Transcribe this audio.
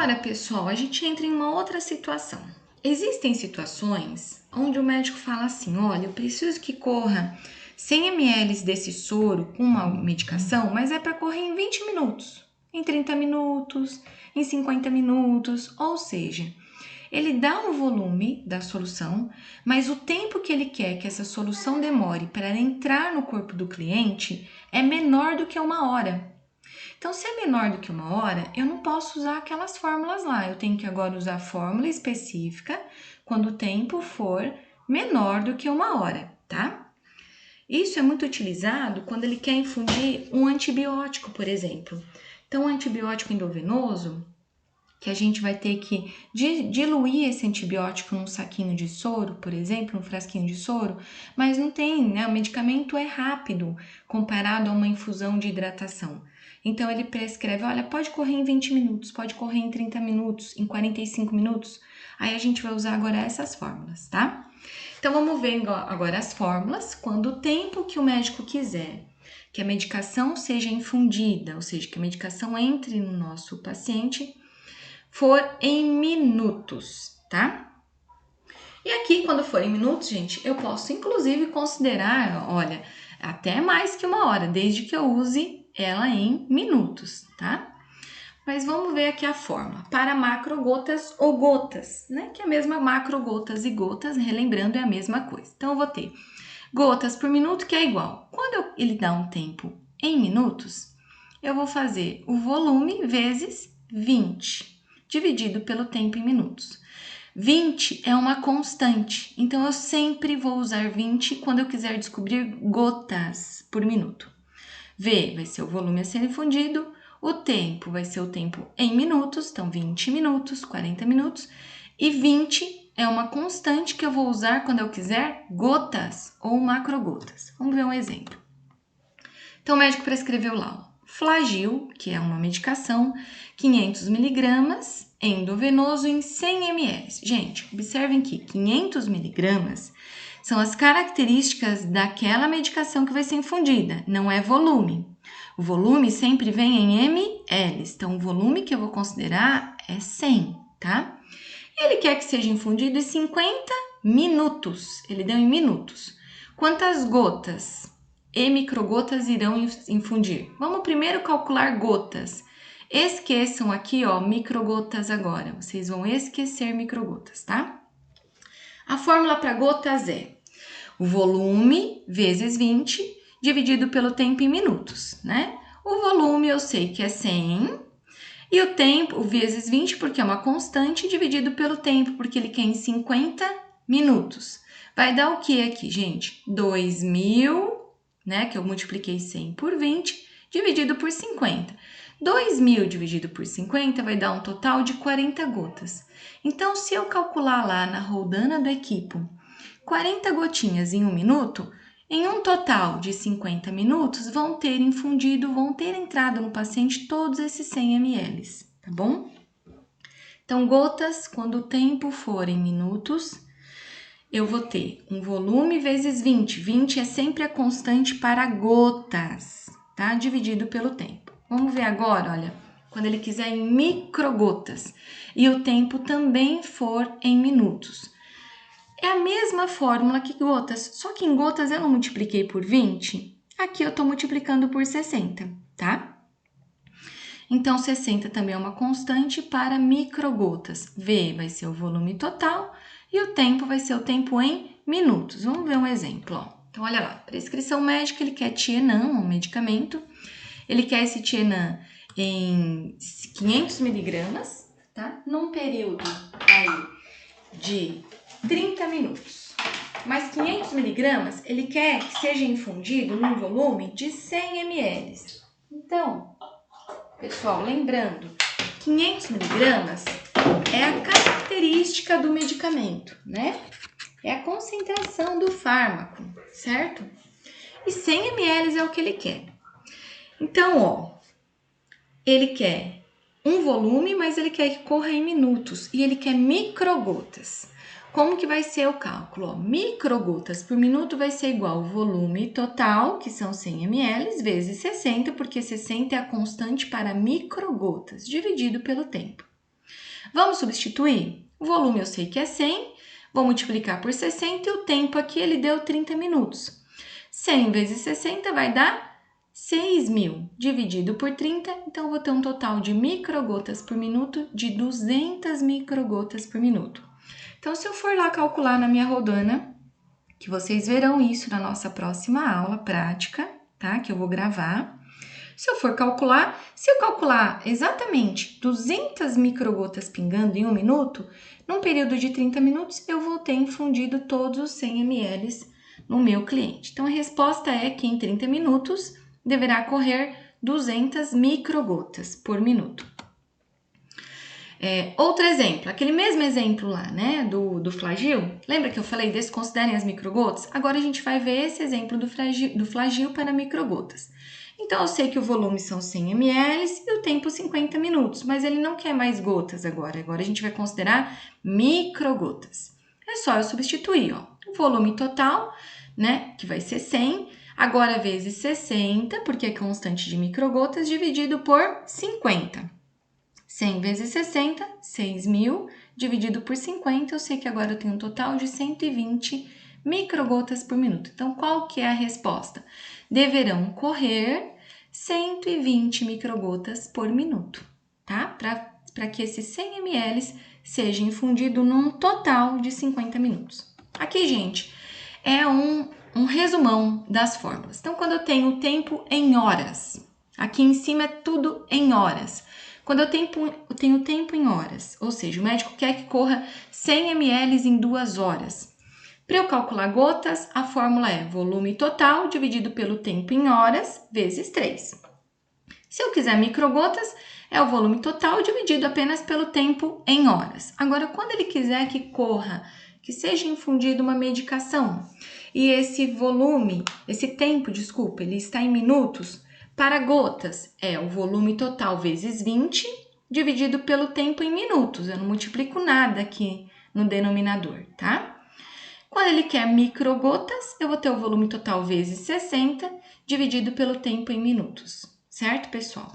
Agora, pessoal, a gente entra em uma outra situação. Existem situações onde o médico fala assim: olha, eu preciso que corra 100 ml desse soro com uma medicação, mas é para correr em 20 minutos, em 30 minutos, em 50 minutos, ou seja, ele dá um volume da solução, mas o tempo que ele quer que essa solução demore para entrar no corpo do cliente é menor do que 1 hora. Então, se é menor do que 1 hora, eu não posso usar aquelas fórmulas lá. Eu tenho que agora usar a fórmula específica quando o tempo for menor do que 1 hora, tá? Isso é muito utilizado quando ele quer infundir um antibiótico, por exemplo. Então, um antibiótico endovenoso, que a gente vai ter que diluir esse antibiótico num saquinho de soro, por exemplo, um frasquinho de soro, mas não tem, né? O medicamento é rápido comparado a uma infusão de hidratação. Então, ele prescreve, olha, pode correr em 20 minutos, pode correr em 30 minutos, em 45 minutos. Aí a gente vai usar agora essas fórmulas, tá? Então, vamos ver agora as fórmulas. Quando o tempo que o médico quiser que a medicação seja infundida, ou seja, que a medicação entre no nosso paciente, for em minutos, tá? E aqui, quando for em minutos, gente, eu posso inclusive considerar, olha, até mais que 1 hora, desde que eu use ela em minutos, tá? Mas vamos ver aqui a fórmula. Para macrogotas ou gotas, né? Que é a mesma macrogotas e gotas, relembrando, é a mesma coisa. Então, eu vou ter gotas por minuto, que é igual. Quando ele dá um tempo em minutos, eu vou fazer o volume vezes 20, dividido pelo tempo em minutos. 20 é uma constante, então eu sempre vou usar 20 quando eu quiser descobrir gotas por minuto. V vai ser o volume a ser infundido, o tempo vai ser o tempo em minutos, então 20 minutos, 40 minutos, e 20 é uma constante que eu vou usar quando eu quiser gotas ou macrogotas. Vamos ver um exemplo. Então, o médico prescreveu lá o Flagyl, que é uma medicação, 500 miligramas, endovenoso em 100 ml. Gente, observem que 500 miligramas são as características daquela medicação que vai ser infundida, não é volume. O volume sempre vem em ml, então o volume que eu vou considerar é 100, tá? Ele quer que seja infundido em 50 minutos, ele deu em minutos. Quantas gotas e microgotas irão infundir? Vamos primeiro calcular gotas. Esqueçam aqui, ó, microgotas agora. Vocês vão esquecer microgotas, tá? A fórmula para gotas é o volume vezes 20 dividido pelo tempo em minutos, né? O volume eu sei que é 100 e o tempo vezes 20 porque é uma constante dividido pelo tempo, porque ele quer em 50 minutos. Vai dar o que aqui, gente? 2.000, né? Que eu multipliquei 100 por 20 dividido por 50. 2.000 dividido por 50 vai dar um total de 40 gotas. Então, se eu calcular lá na roldana do equipo 40 gotinhas em 1 minuto, em um total de 50 minutos, vão ter entrado no paciente todos esses 100 ml, tá bom? Então, gotas, quando o tempo for em minutos, eu vou ter um volume vezes 20. 20 é sempre a constante para gotas, tá? Dividido pelo tempo. Vamos ver agora, olha, quando ele quiser em microgotas e o tempo também for em minutos. É a mesma fórmula que gotas, só que em gotas eu não multipliquei por 20, aqui eu estou multiplicando por 60, tá? Então, 60 também é uma constante para microgotas. V vai ser o volume total e o tempo vai ser o tempo em minutos. Vamos ver um exemplo, ó. Então, olha lá, prescrição médica, ele quer Tienan, um medicamento. Ele quer esse Tienan em 500 miligramas, tá? Num período aí de 30 minutos. Mas 500 miligramas, ele quer que seja infundido num volume de 100 ml. Então, pessoal, lembrando, 500 miligramas é a característica do medicamento, né? É a concentração do fármaco, certo? E 100 ml é o que ele quer. Então, ó, ele quer um volume, mas ele quer que corra em minutos e ele quer microgotas. Como que vai ser o cálculo? Ó, microgotas por minuto vai ser igual ao volume total, que são 100 ml, vezes 60, porque 60 é a constante para microgotas, dividido pelo tempo. Vamos substituir? O volume eu sei que é 100, vou multiplicar por 60 e o tempo aqui ele deu 30 minutos. 100 vezes 60 vai dar 6.000 dividido por 30, então eu vou ter um total de microgotas por minuto de 200 microgotas por minuto. Então, se eu for lá calcular na minha rodana, que vocês verão isso na nossa próxima aula prática, tá? Que eu vou gravar. Se eu calcular exatamente 200 microgotas pingando em 1 minuto, num período de 30 minutos, eu vou ter infundido todos os 100 ml no meu cliente. Então, a resposta é que em 30 minutos deverá correr 200 microgotas por minuto. Outro exemplo, aquele mesmo exemplo lá, né, do flagil. Lembra que eu falei desconsiderem as microgotas? Agora a gente vai ver esse exemplo do flagil para microgotas. Então, eu sei que o volume são 100 ml e o tempo 50 minutos, mas ele não quer mais gotas agora. Agora a gente vai considerar microgotas. É só eu substituir, ó, o volume total, né, que vai ser 100, agora vezes 60, porque é constante de microgotas, dividido por 50. 100 vezes 60, 6.000, dividido por 50, eu sei que agora eu tenho um total de 120 microgotas por minuto. Então, qual que é a resposta? Deverão correr 120 microgotas por minuto, tá? Para que esses 100 ml seja infundido num total de 50 minutos. Aqui, gente, é um resumão das fórmulas. Então, quando eu tenho o tempo em horas, aqui em cima é tudo em horas. Quando eu tenho tempo em horas, ou seja, o médico quer que corra 100 ml em 2 horas. Para eu calcular gotas, a fórmula é volume total dividido pelo tempo em horas vezes 3. Se eu quiser microgotas, é o volume total dividido apenas pelo tempo em horas. Agora, quando ele quiser que corra, que seja infundida uma medicação, e esse tempo, ele está em minutos, para gotas, é o volume total vezes 20, dividido pelo tempo em minutos. Eu não multiplico nada aqui no denominador, tá? Quando ele quer microgotas, eu vou ter o volume total vezes 60, dividido pelo tempo em minutos. Certo, pessoal?